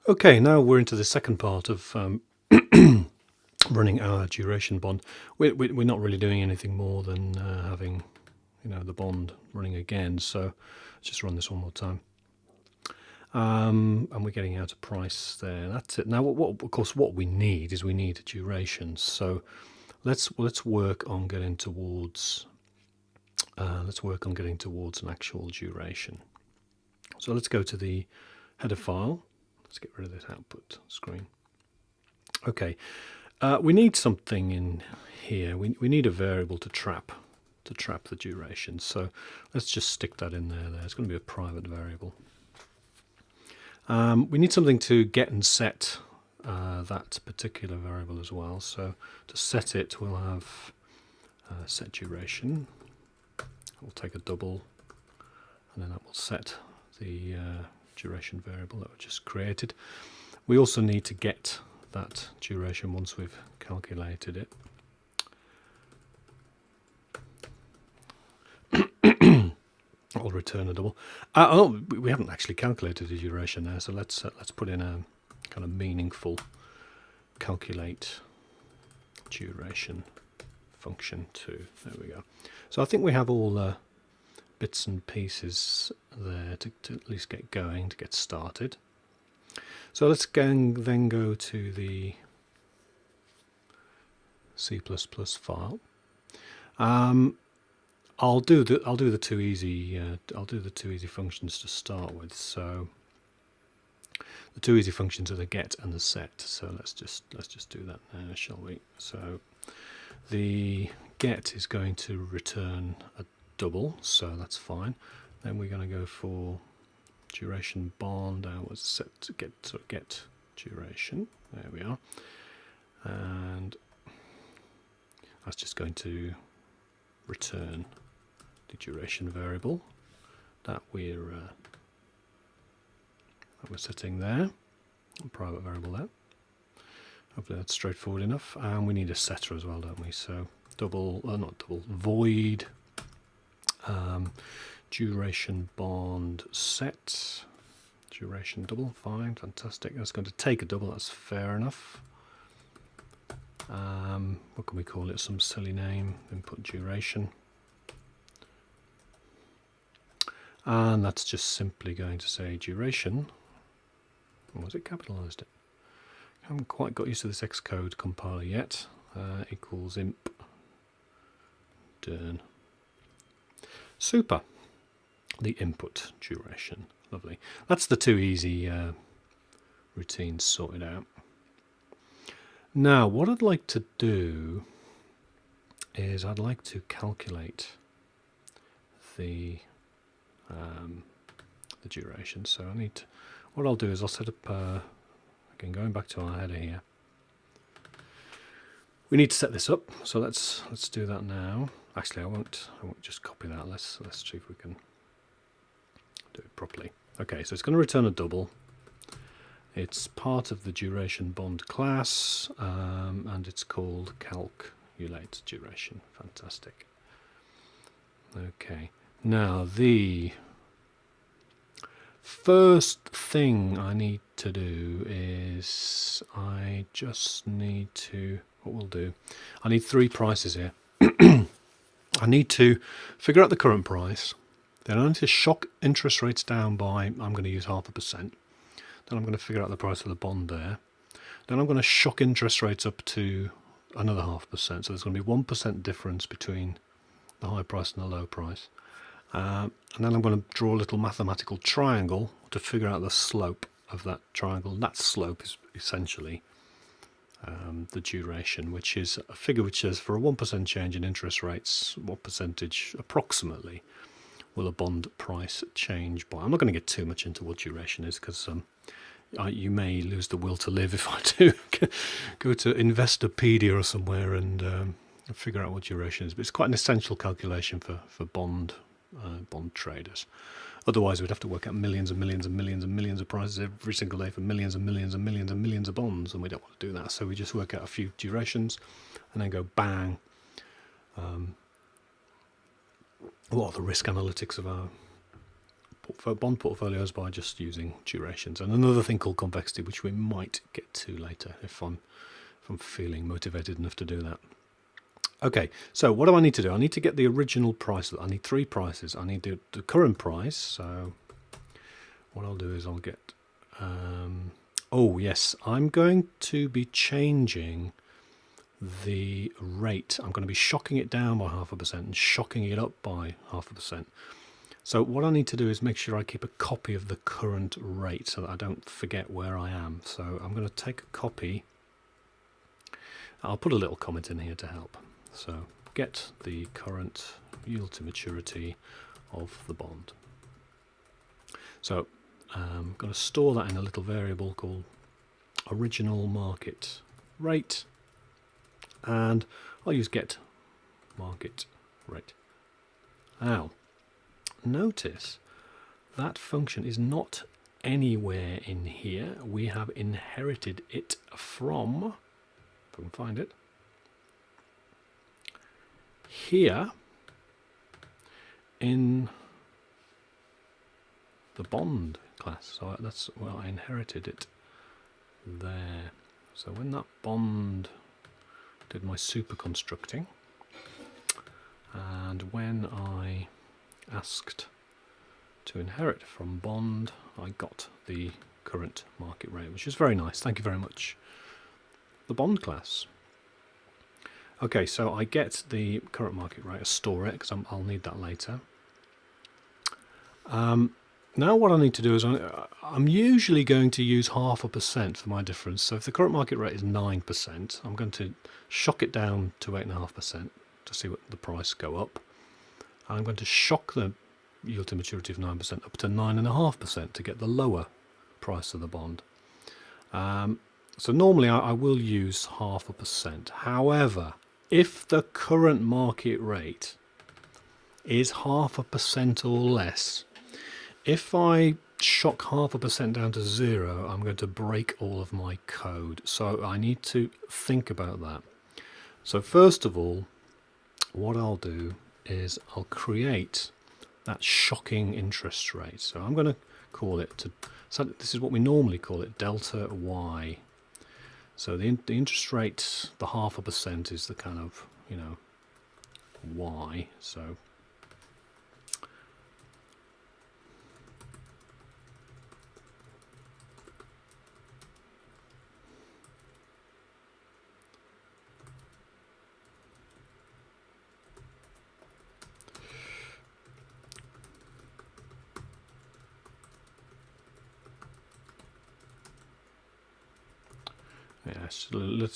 Okay, now we're into the second part of running our duration bond. We're not really doing anything more than having, the bond running again. So let's just run this one more time. And we're getting out a price there. That's it. Now, of course, what we need is we need a duration. So let's work on getting towards an actual duration. So let's go to the header file. Let's get rid of this output screen. Okay, we need something in here. We need a variable to trap the duration. So let's just stick that in there. It's going to be a private variable. We need something to get and set that particular variable as well. So to set it, we'll have set duration. We'll take a double, and then that will set the duration variable that we just created. We also need to get that duration once we've calculated it. I'll return a double. We haven't actually calculated the duration there, so let's put in a kind of meaningful calculate duration function too. There we go. So I think we have all the bits and pieces there to at least get going, to get started. So let's then go to the C++ file. I'll do the two easy functions to start with. So the two easy functions are the get and the set. So let's just do that now, shall we? So the get is going to return a double, so that's fine. Then we're going to go for DurationBond. Was set to get duration. There we are, and that's just going to return the duration variable that we're setting there, a private variable there. Hopefully that's straightforward enough. And we need a setter as well, don't we? So void DurationBond set duration double. Fine, fantastic. That's going to take a double. That's fair enough. What can we call it? Some silly name. Input duration. And that's just simply going to say duration. Or was it capitalized it? I haven't quite got used to this Xcode compiler yet. Equals imp dern. Super. The input duration. Lovely. That's the two easy routines sorted out. Now, what I'd like to do is I'd like to calculate the duration. So what I'll do is I'll set up again, going back to our header here. We need to set this up, so let's do that now. Actually, I won't just copy that. Let's see if we can do it properly. Okay, so it's going to return a double. It's part of the DurationBond class, and it's called calculate duration. Fantastic. Okay, now the first thing I need to do is I need three prices here. I need to figure out the current price. Then I need to shock interest rates down by, I'm going to use 0.5%. Then I'm going to figure out the price of the bond there. Then I'm going to shock interest rates up to another 0.5%. So there's going to be 1% difference between the high price and the low price. And then I'm going to draw a little mathematical triangle to figure out the slope of that triangle. And that slope is essentially the duration, which is a figure which says for a 1% change in interest rates, what percentage approximately will a bond price change by? I'm not going to get too much into what duration is, because you may lose the will to live if I do go to Investopedia or somewhere and figure out what duration is. But it's quite an essential calculation for bond traders. Otherwise, we'd have to work out millions and millions and millions and millions of prices every single day for millions and millions and millions and millions of bonds, and we don't want to do that. So we just work out a few durations and then go bang. What are the risk analytics of our bond portfolios by just using durations, and another thing called convexity, which we might get to later if I'm feeling motivated enough to do that. Okay, so what do I need to do? I need to get the original price. I need 3 prices. I need the current price. So what I'll do is I'll get... oh yes, I'm going to be changing the rate. I'm going to be shocking it down by 0.5% and shocking it up by 0.5%. So what I need to do is make sure I keep a copy of the current rate so that I don't forget where I am. So I'm going to take a copy. I'll put a little comment in here to help. So get the current yield to maturity of the bond. So I'm going to store that in a little variable called original market rate, and I'll use get market rate. Now, notice that function is not anywhere in here. We have inherited it from, if I can find it, here in the bond class. So that's well, I inherited it there. So when that bond did my super constructing, and when I asked to inherit from bond, I got the current market rate, which is very nice. Thank you very much, the bond class. Okay, so I get the current market rate. I store it because I'll need that later. Now what I need to do is I'm usually going to use 0.5% for my difference. So if the current market rate is 9%, I'm going to shock it down to 8.5% to see what the price go up. And I'm going to shock the yield to maturity of 9% up to 9.5% to get the lower price of the bond. So normally I will use 0.5%. However, if the current market rate is 0.5% or less, if I shock 0.5% down to 0, I'm going to break all of my code. So I need to think about that. So first of all, what I'll do is I'll create that shocking interest rate. So I'm going to call it, so this is what we normally call it, delta y. So the interest rate, the 0.5% is the kind of, you know, y. So yeah, it's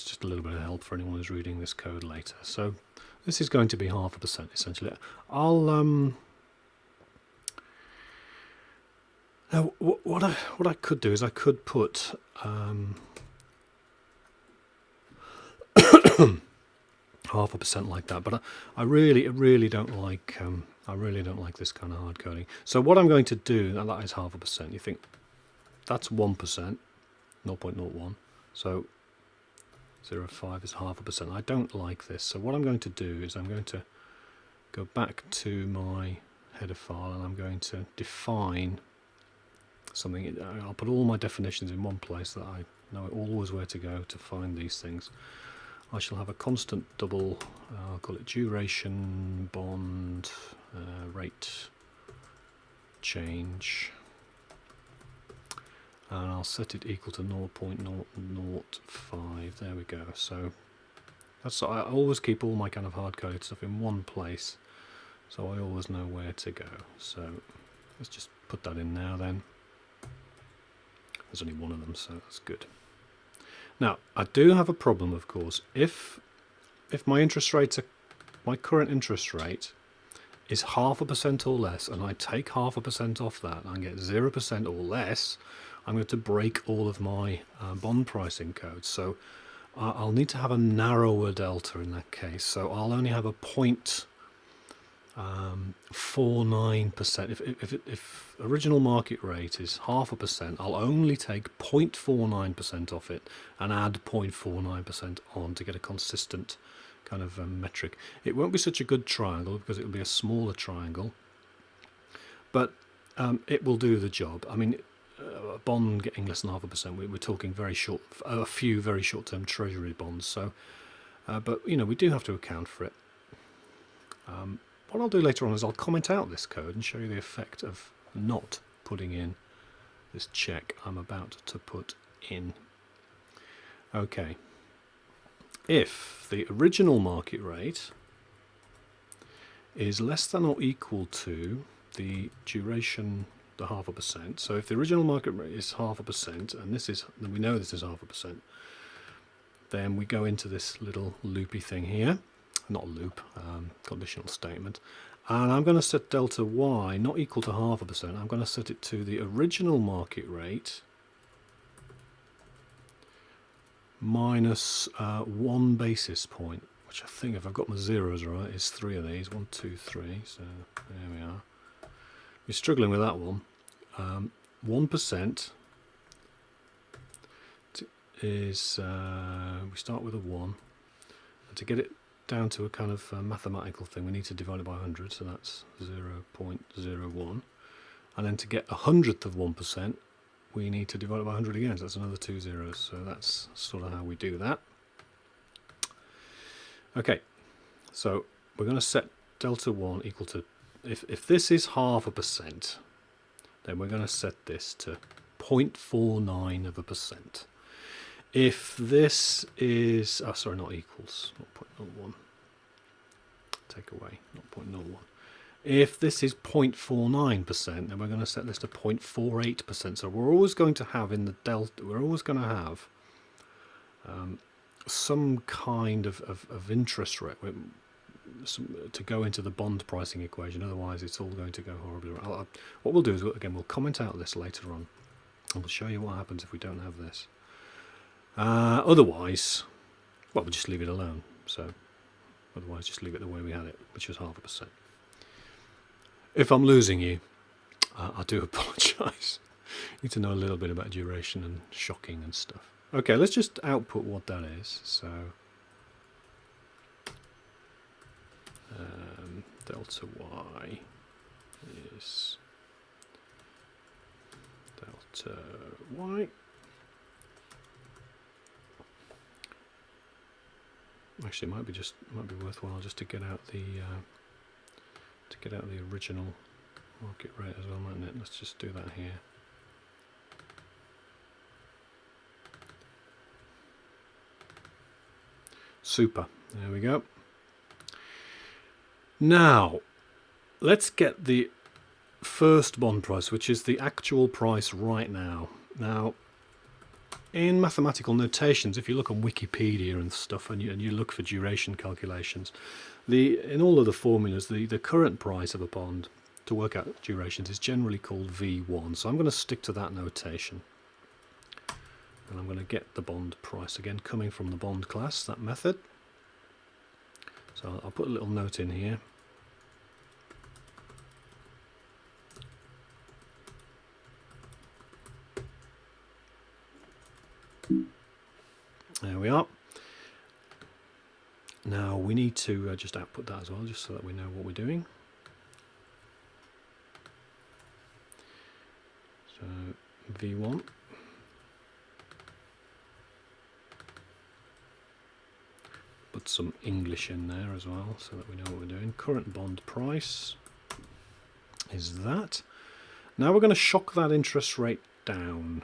just a little bit of help for anyone who's reading this code later. So this is going to be 0.5% essentially. I'll now what I could do is I could put 0.5% like that, but I really don't like this kind of hard coding. So what I'm going to do, now that is 0.5%. You think that's 1%, 0.01. So 0.5 is 0.5%. I don't like this. So what I'm going to do is I'm going to go back to my header file and I'm going to define something. I'll put all my definitions in one place so that I know always where to go to find these things. I shall have a constant double, I'll call it DurationBond rate change, and I'll set it equal to 0.005. There we go. So that's, I always keep all my kind of hard-coded stuff in one place, so I always know where to go. So let's just put that in now then. There's only one of them, so that's good. Now, I do have a problem, of course. If my interest rates are, my current interest rate is 0.5% or less, and I take 0.5% off that, and I get 0% or less, I'm going to break all of my bond pricing codes. So I'll need to have a narrower delta in that case. So I'll only have a 0.49%. If original market rate is 0.5%, I'll only take 0.49% off it and add 0.49% on to get a consistent kind of metric. It won't be such a good triangle because it will be a smaller triangle, but it will do the job. I mean, a bond getting less than 0.5%, we're talking very short, a few very short-term treasury bonds. So, but you know, we do have to account for it. What I'll do later on is I'll comment out this code and show you the effect of not putting in this check I'm about to put in. Okay. If the original market rate is less than or equal to the duration, the 0.5%. So if the original market rate is 0.5%, and this is, then we know this is 0.5%, then we go into this little loopy thing here. Not loop, conditional statement. And I'm going to set delta y not equal to 0.5%. I'm going to set it to the original market rate minus 1 basis point, which I think, if I've got my zeros right, is 3 of these. 1, 2, 3. So there we are. You're struggling with that one. 1% is, we start with a 1. And to get it down to a kind of mathematical thing, we need to divide it by 100, so that's 0.01. And then to get 100th of 1%, we need to divide it by 100 again, so that's another 2 zeros. So that's sort of how we do that. Okay, so we're going to set delta 1 equal to, if this is 0.5%, then we're going to set this to 0.49%. If this is, oh sorry, not equals, not 0.01, take away, not 0.01. If this is 0.49%, then we're going to set this to 0.48%. So we're always going to have in the delta, we're always going to have some kind of interest rate to go into the bond pricing equation. Otherwise, it's all going to go horribly wrong. What we'll do is, again, we'll comment out this later on, and we'll show you what happens if we don't have this. Otherwise, well, we'll just leave it alone. So, otherwise, just leave it the way we had it, which was 0.5%. If I'm losing you, I do apologise. You need to know a little bit about duration and shocking and stuff. Okay, let's just output what that is. So, delta y is delta y. Actually, it might be worthwhile just to get out the original market rate as well, mightn't it? Let's just do that here. Super. There we go. Now, let's get the first bond price, which is the actual price right now. Now, in mathematical notations, if you look on Wikipedia and stuff, and you look for duration calculations, in all of the formulas, the current price of a bond to work out durations is generally called V1. So I'm going to stick to that notation. And I'm going to get the bond price again coming from the bond class, that method. So I'll put a little note in here. There we are. Now we need to just output that as well, just so that we know what we're doing. So V1. Put some English in there as well, so that we know what we're doing. Current bond price is that. Now we're going to shock that interest rate down.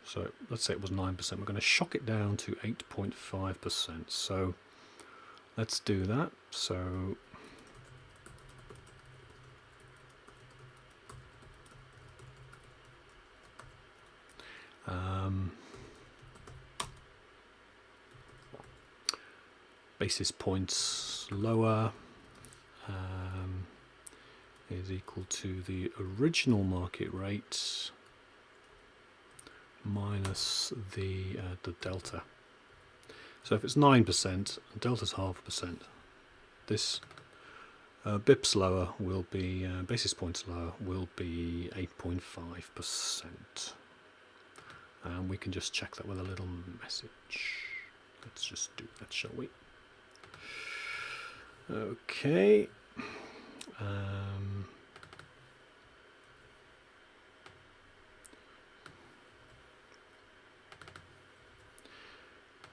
So let's say it was 9%. We're going to shock it down to 8.5%. So let's do that. So basis points lower is equal to the original market rate minus the delta. So if it's 9%, delta's 0.5%. This bips lower will be, basis points lower will be 8.5%. And we can just check that with a little message. Let's just do that, shall we? Okay.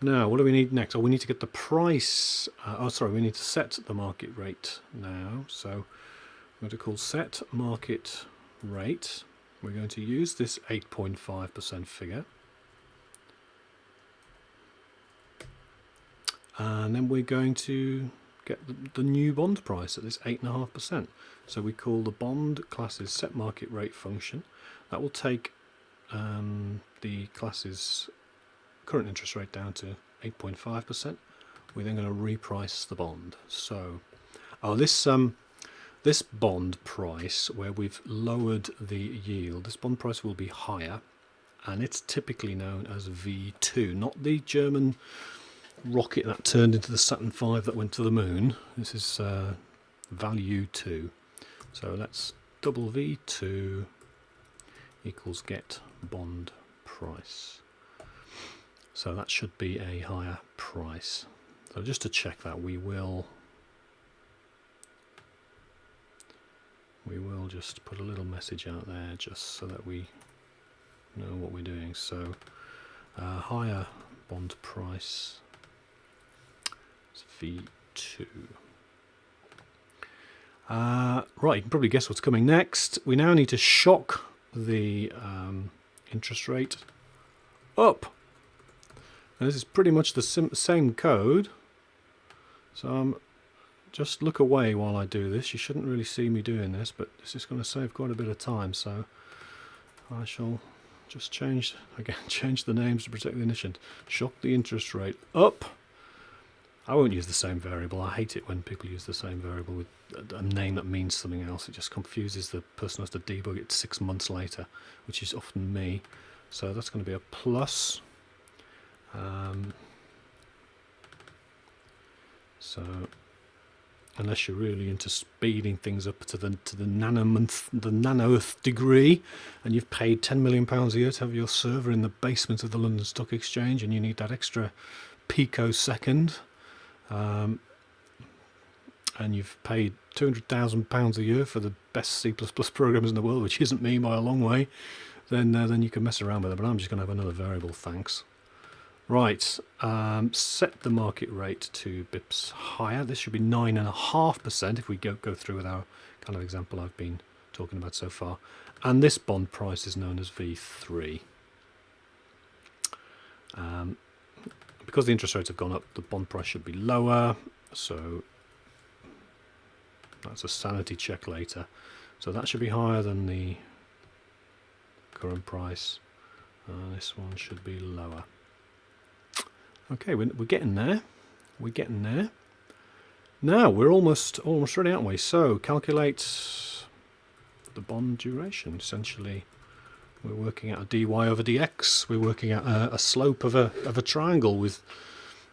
Now, what do we need next? Oh, we need to get the price. We need to set the market rate now. So I'm going to call set market rate. We're going to use this 8.5% figure. And then we're going to get the new bond price at this 8.5%. So we call the bond class's set market rate function. That will take the class's current interest rate down to 8.5%. We're then going to reprice the bond. So, this bond price, where we've lowered the yield, this bond price will be higher, and it's typically known as V2, not the German rocket that turned into the Saturn V that went to the moon. This is value 2. So let's double V2 equals get bond price. So that should be a higher price. So just to check that, we will just put a little message out there just so that we know what we're doing. So higher bond price is V2. Right, you can probably guess what's coming next. We now need to shock the interest rate up. And this is pretty much the same code. So just look away while I do this. You shouldn't really see me doing this, but this is going to save quite a bit of time. So I shall just change the names to protect the innocent. Shock the interest rate up. I won't use the same variable. I hate it when people use the same variable with a name that means something else. It just confuses the person who has to debug it 6 months later, which is often me. So that's going to be a plus. So unless you're really into speeding things up to the nanoth degree, and you've paid £10 million a year to have your server in the basement of the London Stock Exchange, and you need that extra picosecond, and you've paid £200,000 a year for the best C++ programmers in the world, which isn't me by a long way, then you can mess around with it. But I'm just going to have another variable, thanks. Right, set the market rate to bips higher. This should be 9.5% if we go through with our kind of example I've been talking about so far. And this bond price is known as V3. Because the interest rates have gone up, the bond price should be lower. So that's a sanity check later. So that should be higher than the current price. This one should be lower. Okay, we're getting there. We're getting there. Now we're almost ready, aren't we? So calculate the bond duration. Essentially, we're working out a dy over dx. We're working out a slope of a triangle with,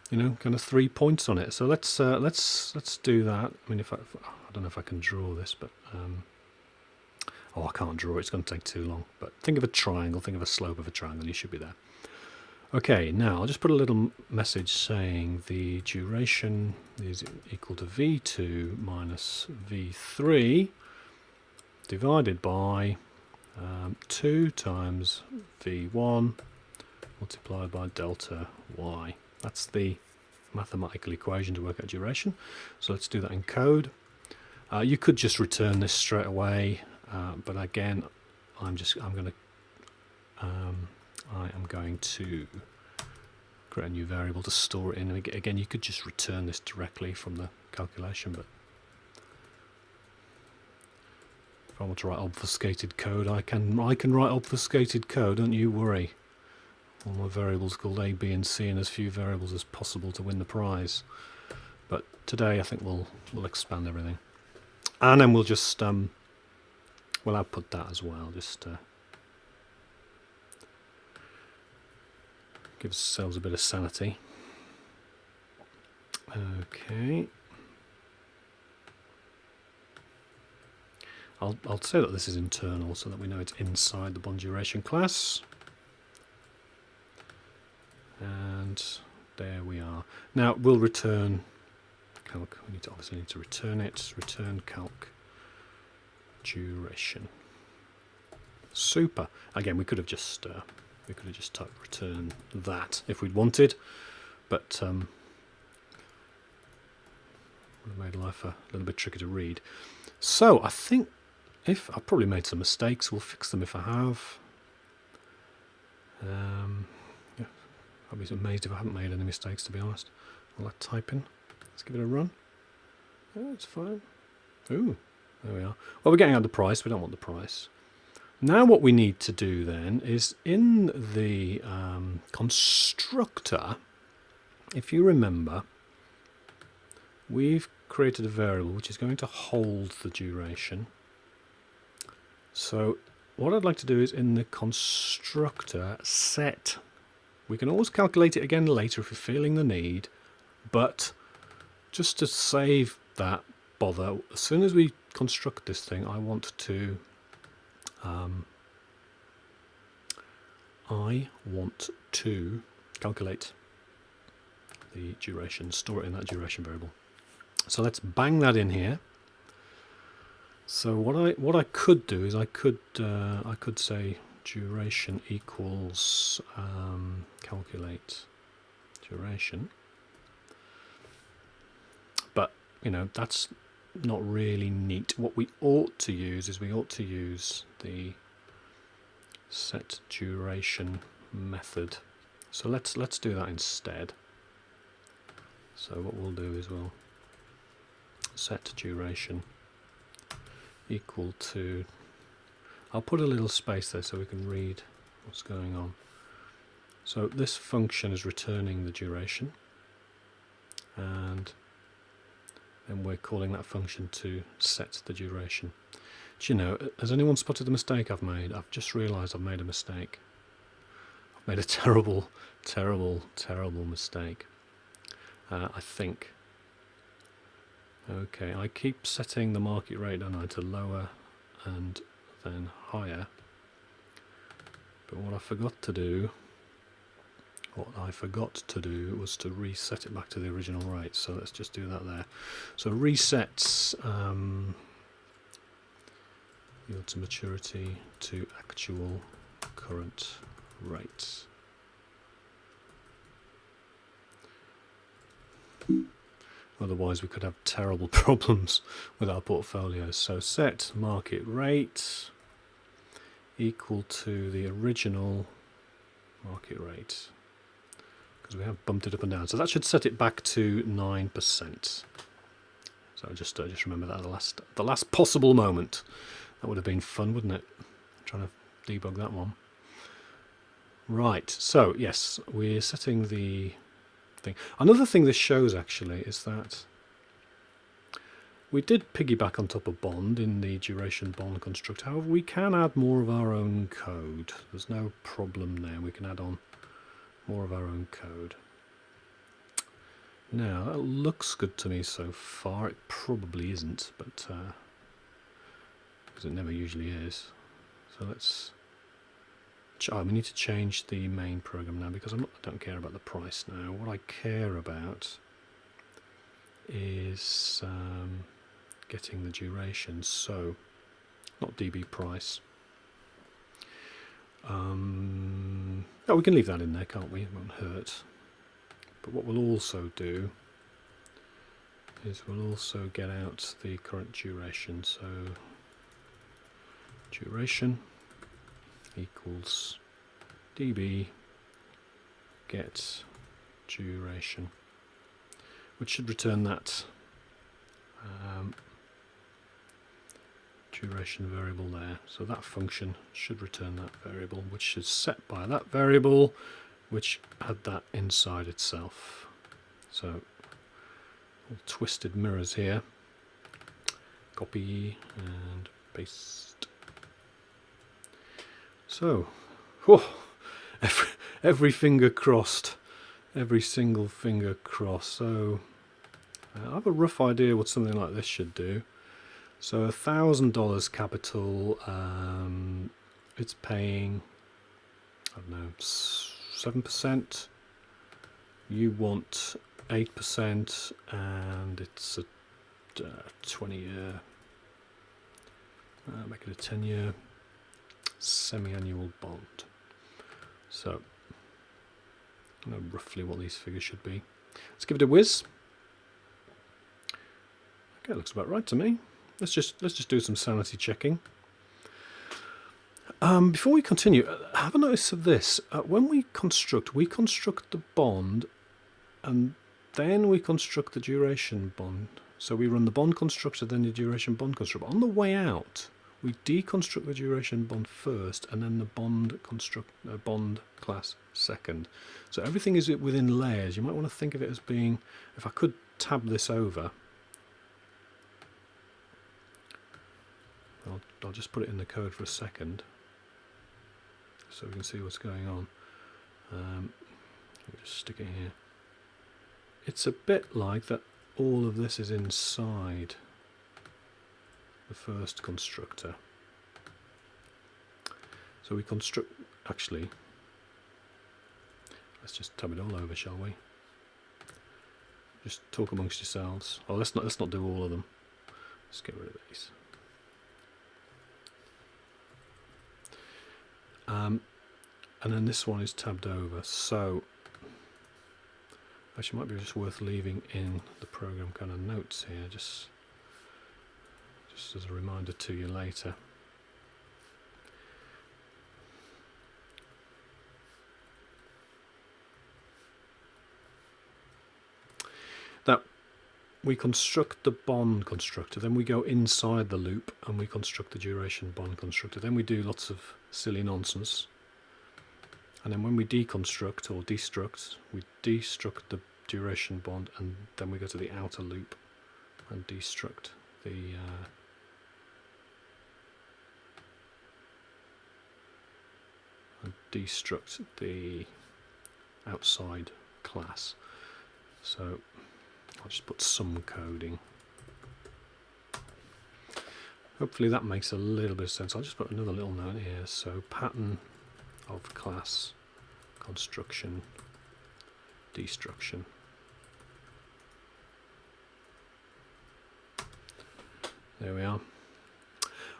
kind of 3 points on it. So let's do that. I mean, I don't know if I can draw this, but I can't draw it. It's going to take too long. But think of a triangle. Think of a slope of a triangle. You should be there. Okay, now I'll just put a little message saying the duration is equal to V2 minus V3 divided by 2 times V1 multiplied by delta Y. That's the mathematical equation to work out duration. So let's do that in code. You could just return this straight away, but again, I am going to create a new variable to store it in. And again, you could just return this directly from the calculation, but if I want to write obfuscated code, I can write obfuscated code. Don't you worry. All my variables called A, B, and C, and as few variables as possible to win the prize. But today, I think we'll expand everything, and then we'll just we'll output that as well. Just gives ourselves a bit of sanity. Okay. I'll say that this is internal so that we know it's inside the bond duration class. And there we are. Now we'll return calc. We obviously need to return it. Return calc duration. Super. Again, we could have just typed return that if we'd wanted, but would have made life a little bit tricky to read. So I think if I've probably made some mistakes, we'll fix them if I have. Yeah, I'll be amazed if I haven't made any mistakes, to be honest. All that typing. Let's give it a run. Yeah, it's fine. Ooh, there we are. Well, we're getting out the price. We don't want the price. Now what we need to do then is in the constructor, if you remember, we've created a variable which is going to hold the duration. So what I'd like to do is in the constructor set, we can always calculate it again later if you're feeling the need, but just to save that bother, as soon as we construct this thing, I want to calculate the duration, store it in that duration variable. So let's bang that in here. So what I could do is I could say duration equals calculate duration, but you know that's not really neat. What we ought to use is the set duration method. So let's do that instead. So what we'll do is we'll set duration equal to, I'll put a little space there so we can read what's going on. So this function is returning the duration, and then we're calling that function to set the duration. Do you know, has anyone spotted the mistake I've made? I've just realised I've made a mistake. I've made a terrible, terrible, terrible mistake. I think. Okay, I keep setting the market rate, don't I, to lower and then higher. But what I forgot to do was to reset it back to the original rate. So let's just do that there. So resets yield to maturity to actual current rates. Otherwise we could have terrible problems with our portfolios. So set market rate equal to the original market rate, because we have bumped it up and down. So that should set it back to 9%. So just remember that at the last possible moment. That would have been fun, wouldn't it? Trying to debug that one. Right, so yes, we're setting the thing. Another thing this shows actually is that we did piggyback on top of bond in the DurationBond construct. However, we can add more of our own code. There's no problem there. We can add on more of our own code. Now, that looks good to me so far. It probably isn't, but because it never usually is. So let's... we need to change the main program now, because I don't care about the price now. What I care about is getting the duration. So, not db price. Oh, we can leave that in there, can't we? It won't hurt. But what we'll also do is we'll also get out the current duration. So, duration equals db get duration, which should return that duration variable there. So that function should return that variable, which is set by that variable, which had that inside itself. So all twisted mirrors here. Copy and paste. So, every finger crossed, every single finger crossed. So I have a rough idea what something like this should do. So $1,000 capital, it's paying, I don't know, 7%. You want 8%, and it's a 20-year, make it a 10-year semi-annual bond. So I know roughly what these figures should be. Let's give it a whiz. Okay, looks about right to me. Let's just do some sanity checking. Before we continue, have a notice of this. When we construct the bond, and then we construct the duration bond. So we run the bond constructor, then the duration bond constructor. On the way out, we deconstruct the duration bond first, and then the bond class second. So everything is within layers. You might want to think of it as being, if I could tab this over, I'll just put it in the code for a second, so we can see what's going on. Let me just stick it here. It's a bit like that. All of this is inside the first constructor. So we construct, actually, let's just tab it all over, shall we? Just talk amongst yourselves. Oh, let's not do all of them. Let's get rid of these. And then this one is tabbed over. So actually, might be just worth leaving in the program kind of notes here, just as a reminder to you later. That we construct the bond constructor, then we go inside the loop and we construct the duration bond constructor. Then we do lots of silly nonsense. And then when we deconstruct or destruct, we destruct the duration bond, and then we go to the outer loop and destruct the outside class. So I'll just put some coding. Hopefully that makes a little bit of sense. I'll just put another little note here. So pattern of class construction destruction. There we are.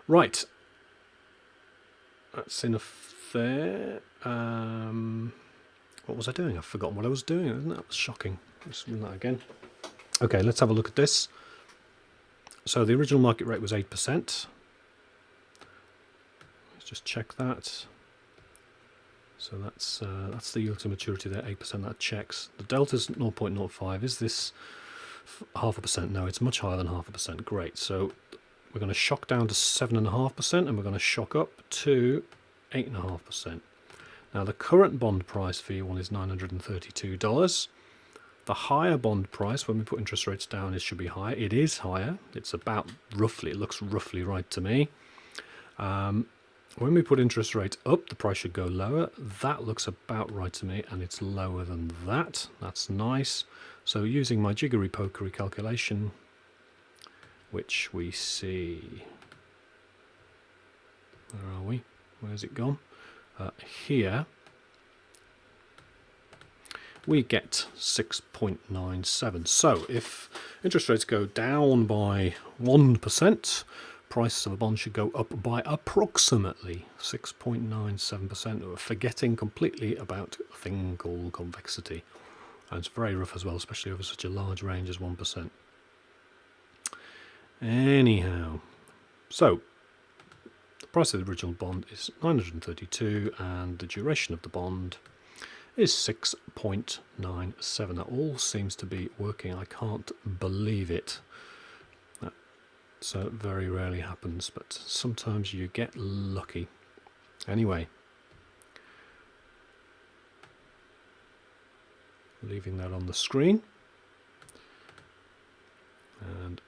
Right, that's enough there. What was I doing? I've forgotten what I was doing. Isn't that shocking? Let's run that again. Okay, let's have a look at this. So the original market rate was 8%. Let's just check that. So that's the yield to maturity there, 8%. That checks. The delta's 0.05. Is this 0.5%? No, it's much higher than 0.5%. Great. So we're going to shock down to 7.5%, and we're going to shock up to 8.5%. Now the current bond price for year one is $932. The higher bond price, when we put interest rates down, it should be higher. It is higher. It's about roughly, it looks roughly right to me. When we put interest rates up, the price should go lower. That looks about right to me, and it's lower than that. That's nice. So using my jiggery-pokery calculation, which we see, where are we? Where's it gone? Here, we get 6.97. So if interest rates go down by 1%, prices of a bond should go up by approximately 6.97%, forgetting completely about a thing called convexity. And it's very rough as well, especially over such a large range as 1%. Anyhow, so the price of the original bond is 932, and the duration of the bond is 6.97. That all seems to be working. I can't believe it. So very rarely happens, but sometimes you get lucky. Anyway, leaving that on the screen and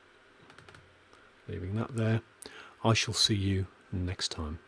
leaving that there. I shall see you next time.